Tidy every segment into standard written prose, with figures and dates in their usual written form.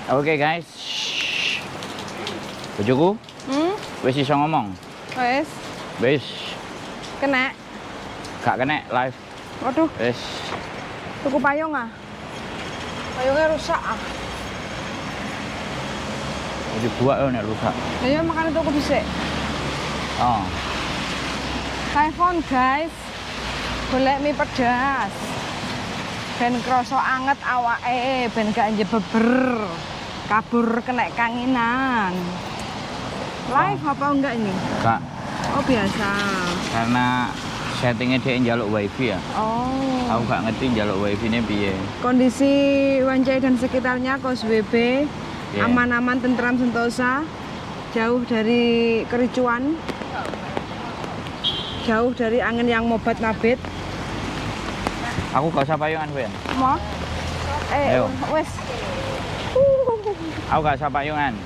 Oke guys. Bojoku, wis iso ngomong. Wes, Wis, kena. gak kena live. Waduh, Wis. tuku payung ah. Payungnya rusak ah. Dibuat lho nek rusak. Ya makanya tuku dhisik. Oh. Telepon guys. Golek mie pedas. Ben kroso anget awake, ben gak njebeber. Kabur kena kanginan. Live apa enggak ini? Gak, Oh biasa. karena settingnya dia njaluk wifi ya. Oh. Aku gak ngerti njaluk wifi ini piye. Kondisi Wancai dan sekitarnya Kos WB Yeah. aman-aman, tentram, sentosa, jauh dari kericuan, jauh dari angin yang mobat mabit. Aku gak usah payungan, Ben. Mau? Ayo. Wes. Aku gak usah payungan.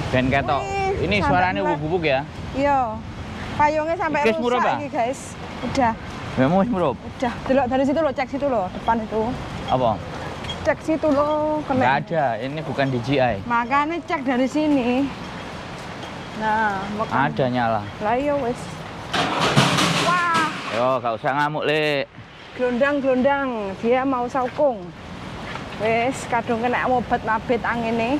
Ben ketok. Wih, Ini sampai suaranya melek. bubuk ya. Iya. Payungnya sampai Iki wis murup, rusak ah? iki, guys. Udah, Memang wis murup. udah. Delok dari situ lo, cek situ lo, depan itu. Apa? Cek situ lo, Gak kena. ada, ini bukan DJI. Makanya cek dari sini. Nah, makanya. Ada nyala. Lah iya wes. Wah, Yo, gak usah ngamuk, Le. glondang-glondang, dia mau saukung. Wes, kadung kena mobat mabit angin nih.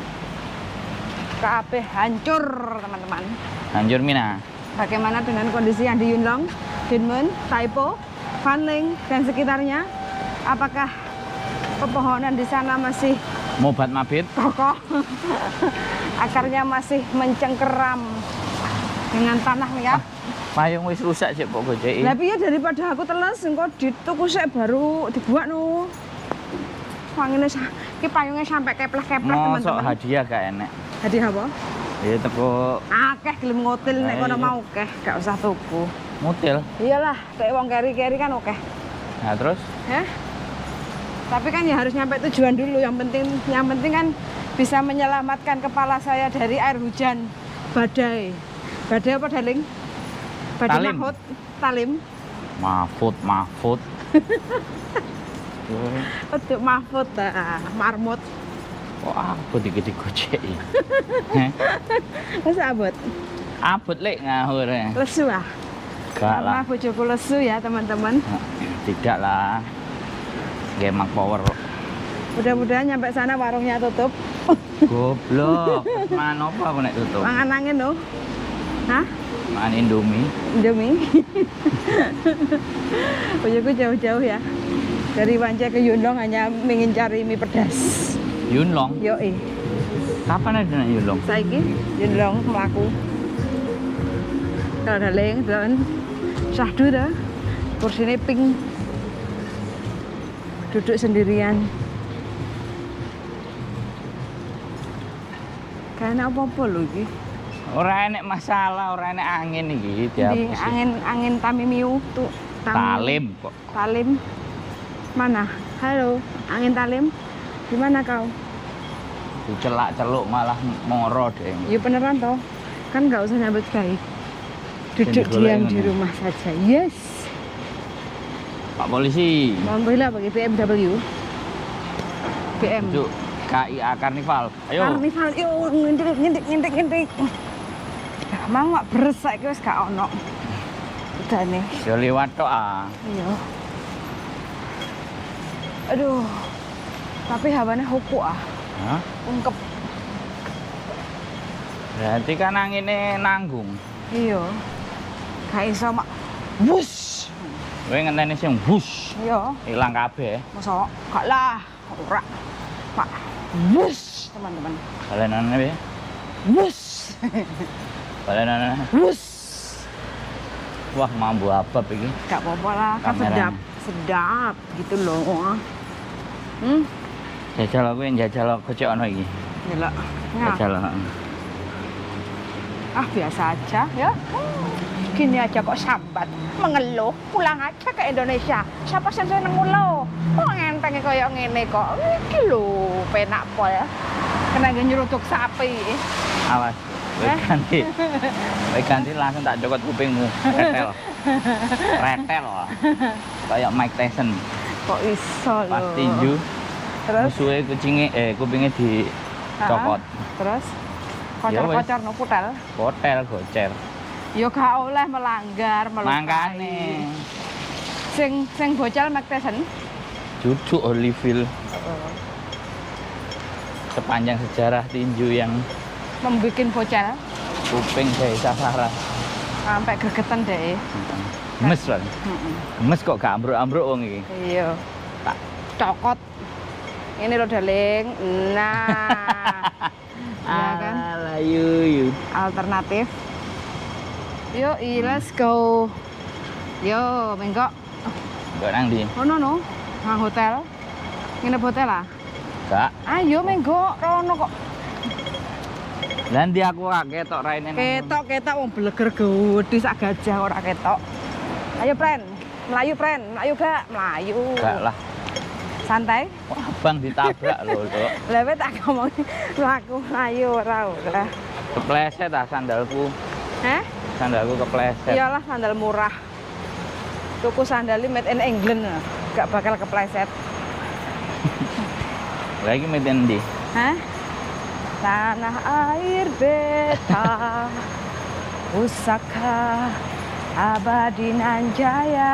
Kabeh hancur, teman-teman. Hancur Mina. Bagaimana dengan kondisi yang di Yunlong, Dinmun, Taipo, Fanling, dan sekitarnya? Apakah pepohonan di sana masih Mobat mabit. kokoh? Akarnya masih mencengkeram dengan tanah ya? Payung wis rusak sih pok gojeki. Lah piye daripada aku teles engko dituku sik baru dibuat no. Wangine iki payungnya sampai keplek-keplek Mosok teman-teman. hadiah gak enek. Hadiah apa? Ya teko Akeh gelem ngotil nek Lah kono iya. mau keh, gak usah tuku. mutil. Iyalah, kayak wong keri-keri kan oke. Nah, terus Ya. Tapi kan ya harus nyampe tujuan dulu. Yang penting kan bisa menyelamatkan kepala saya dari air hujan badai. Badai apa, darling? Badai Talim. Mahfud. Talim. Mahfud. Untuk Mahfud, marmut. Wah, aku dikit gojeki. Wes abot. Abot lek ngawur. Lesu ah. Gak lah. Karena bojoku lesu ya, teman-teman. Tidak lah. Gemak power. Mudah-mudahan nyampe sana warungnya tutup. Goblok. Mana apa aku nek tutup? Mangan angin loh. Hah? Makan Indomie. Indomie. Bojoku jauh-jauh ya. Dari Wancai ke Yunlong hanya ingin cari mie pedas. Yunlong. Yoi. Kapan ada nek Yunlong? Saiki Yunlong melaku. Kalau ada leng, dan syahdu dah. Kursinya pink. Duduk sendirian. Kayaknya apa-apa loh ini. Ora enek masalah, ora enek angin iki Di dihapus. angin Tamimiu tuh. Talim kok. Talim. Mana? Halo, angin Talim. Di mana kau? Dicelak-celuk malah moro deh. Ya beneran toh. Kan nggak usah nyambut baik. Duduk Yang diam digoleki di ngono. rumah saja. Yes. Pak polisi. Mau bela bagi BMW. BM. Duduk KIA Karnival. Ayo. Karnival, yuk ngintik. Mang mak beresak iki wis gak ono. Udah nih. Yo liwat tok ah. Iya. Aduh. Tapi hawanya huku ah. Hah? Ungkep. Berarti kan anginnya nanggung. Iya. Gak iso mak. Bus. Kowe ngenteni sing bus. Iya. Ilang kabeh. Masa gak lah. Ora. Pak. Bus, teman-teman. Balenane piye? Bus. Balenane. Bus. Wah, mambu abab iki. Gak apa-apa lah, kan Kameranya. sedap gitu loh. Jajal aku yang jajal kocok ono iki. Gila. Ya. Jajal. Ah biasa aja ya. Gini aja kok sambat, mengeluh, pulang aja ke Indonesia. Siapa sih seneng ngeluh? Kok ngentengnya kayak ngene kok. Iki lho, penak pol. Kena nyeruduk sapi. Awas. Kowe ganti. Kowe ganti langsung tak cokot kupingmu. Retel. Retel. Kayak Mike Tyson. Kok iso lho. Pas tinju Terus musuhnya kupingnya di Cokot. Terus Ya wis. kocor-kocor no putel. Hotel gocer. Yo gak oleh melanggar, melukai. Mangkane. Sing bocel McTyson. Jujuk Holyfield. Sepanjang sejarah tinju yang Membikin bocel kuping saya sasaran. sampai gregetan deh. Gemes kan? Gemes kok gak ambruk-ambruk wong iki. Iya. Tak Cokot. Ini loh darling. Nah. Ya kan? Alah yuyu. Alternatif. Yuk, let's go. Yo, menggok. Gak nang ndi? Oh no. Nang hotel. Nginep hotel lah. Gak. Ayo menggok, rono kok. Lah ndi aku ketok raine. Ketok wong bleger gedhe sak gajah ora ketok. Ayo, Pren. Melayu, Pren. Melayu gak? Melayu. Gak lah. Santai. Wah, Bang ditabrak lho, Dok. Lah wis tak ngomong mlaku melayu ora ora. Kepleset ah sandalku. Hah? Sandalku kepleset. Iyalah sandal murah. Tuku sandalnya made in England. Gak bakal kepleset. Lagi meden ndi? Hah? Tanah air beta Pusaka abadi nan jaya.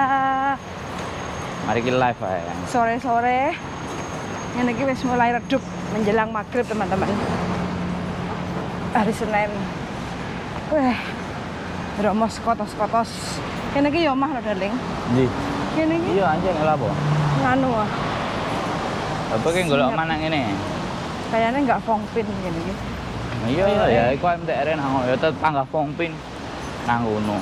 Mari kita live ae. Sore-sore ini wis mulai redup menjelang maghrib teman-teman. Hari Senin. Weh. Romo skotos-skotos. Kene iki yo omah lho, darling. Ndi? Kene iki Iya anjing lha apa? nganu ah. Apa ki golek mana ngene? Kayaknya nggak fongpin gini iki. Iya ya iku MTR nang ya tetangga Pongpin nang ngono.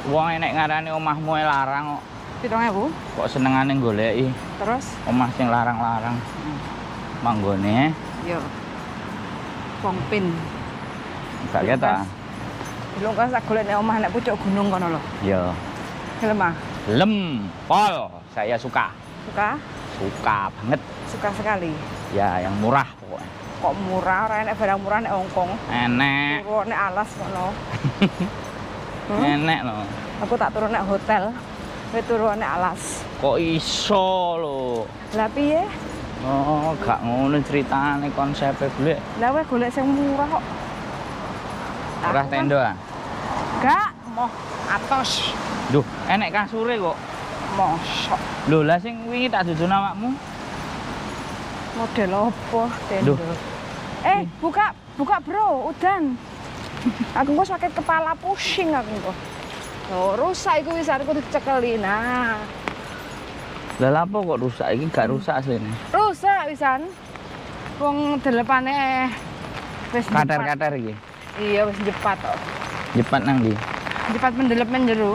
Wong enek ngarani omahmu larang kok. 7.000. Kok senengane goleki Terus omah sing larang-larang. Manggone yo fongpin. gak ketok. Belum kan sak golek nek omah nek pucuk gunung kono lho. Iya. Gelem ah? Lem, pol, saya suka. Suka? Suka banget. Suka sekali. Ya, yang murah pokoknya. Kok murah, ora enek barang murah nek Hongkong. Enek. Turun nek alas ngono. Enek loh. Aku tak turun nek hotel. Kowe turun nek alas. Kok iso lho. Lah piye? Oh, gak ngono ceritane konsepnya golek. Lah kowe golek sing murah kok. Murah Aku kan- tenda. Gak, moh atos. Duh, enek kasure kok. Mosok. Lho, lah sing wingi tak dudu awakmu. Model apa tenda? Duh. Buka bro, udan. Aku kok sakit kepala, pusing aku kok. Oh, rusak iku wis aku dicekeli. Nah, Lah lha apa kok rusak iki gak rusak asline. rusak wisan. Wong delepane wis jepat. Kater-kater iki. Iya wis jepat kok. Jepat nang ndi? Jepat mendelep menjeru.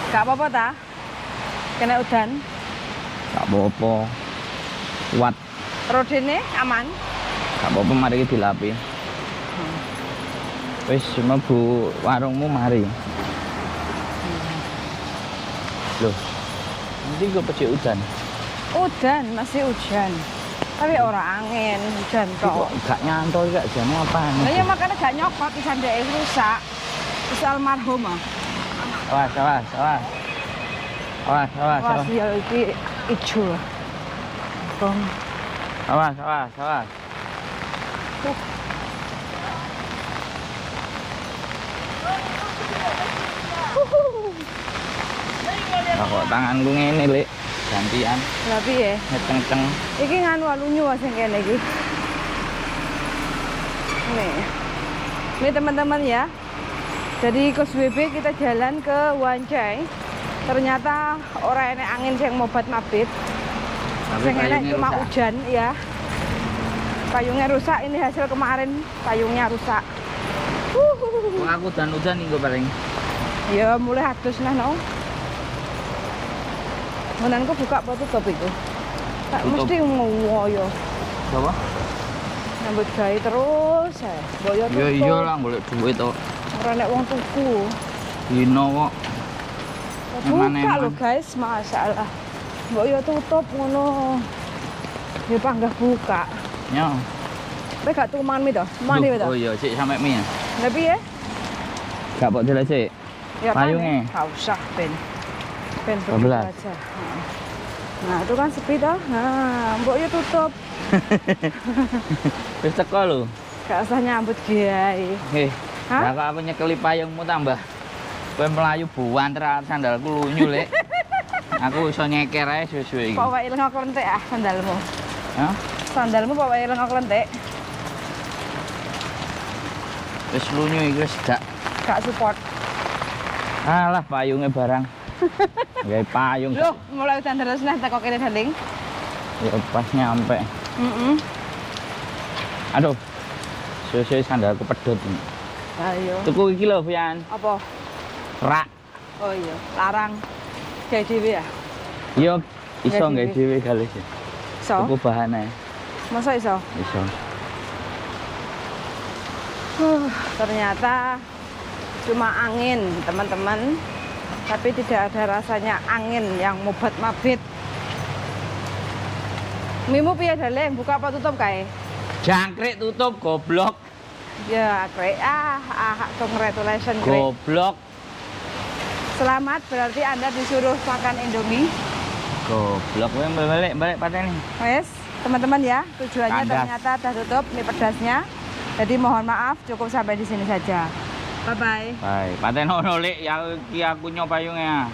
Gak apa-apa ta? Kena udan. Gak apa-apa. Kuat. Rodene aman. Gak apa-apa mari iki dilapi. Wis mlebu warungmu mari. Loh. Nanti kok pecik udan. Udan, masih hujan. Tapi ora angin, hujan Kok tok. gak nyantol gak jane apaan? Lah ya makanya gak nyokot pisan dhek rusak. Wis almarhum ah. Awas, awas, awas. Awas, awas, Wah, awas. ya iki ijo. Bong. Awas, awas, awas. Lah kok tanganku ngene, Lek. Gantian, Lah piye? ngeceng-ceng. Iki nganu alunyu sing kene iki. Nih. Ini teman-teman ya. Jadi ke SWB kita jalan ke Wancai. Ternyata orang enek angin sing mobat mabit. Sing enek cuma hujan ya. Payungnya rusak, ini hasil kemarin payungnya rusak. Kok aku dan udan nih paling. Ya mulai adus lah no. Menanku buka apa tutup itu? Tak Tutup. mesti ngoyo. Apa? Nyambut gawe terus ya. Boyo tutup. Ya iya lah golek duit to. Ora nek wong tuku. Dino kok. Buka Eman-eman. lho guys, masalah. Mbok yo tutup ngono. Ya panggah buka. Ya. Kowe gak tuku mangan mie to? Mangan dhewe to? Oh iya, sik sampe mie. Lah piye? Gak mbok delok sik. Ya Payungnya? Gak usah ben. Ben 12. begitu aja. Nah, itu kan sepi toh. Nah, mbok yo tutup. Wis teko lho. Gak usah nyambut kiai. Heh. Hah? Lah kok aku nyekeli payungmu tambah. Kowe melayu buanter sandalku lunyu, Lek. Aku iso nyeker ae suwe-suwe iki. Kok wae lengok lentik ah sandalmu. Hah? Sandalmu kok wae lengok lentik. Wis lunyu iki wis Gak support. alah payunge barang. Gawe payung. Loh, mulai udan terus nah teko kene daling. Ya pas nyampe. Aduh. Suwe-suwe sandalku pedhot. Ayo. Tuku iki lho, Fian. Apa? Rak. Oh iya, larang. Kayak dhewe ya. Yo iso Gawe gawe dhewe kali sih. Iso. Tuku bahane. Masa iso? Iso. Ternyata cuma angin, teman-teman. Tapi tidak ada rasanya angin yang mubat mabit. Mimu piye daleng? Buka apa tutup kae? Jangkrik tutup goblok. Ya, krek. Congratulations, krek. Goblok. Selamat, berarti Anda disuruh makan Indomie. Goblok kowe balik pateni. Wes, teman-teman ya, tujuannya Kandas. ternyata udah tutup mie pedasnya. Jadi mohon maaf, cukup sampai di sini saja. Bye-bye. Baik, patenono Lek, ya iki aku nyopayunge.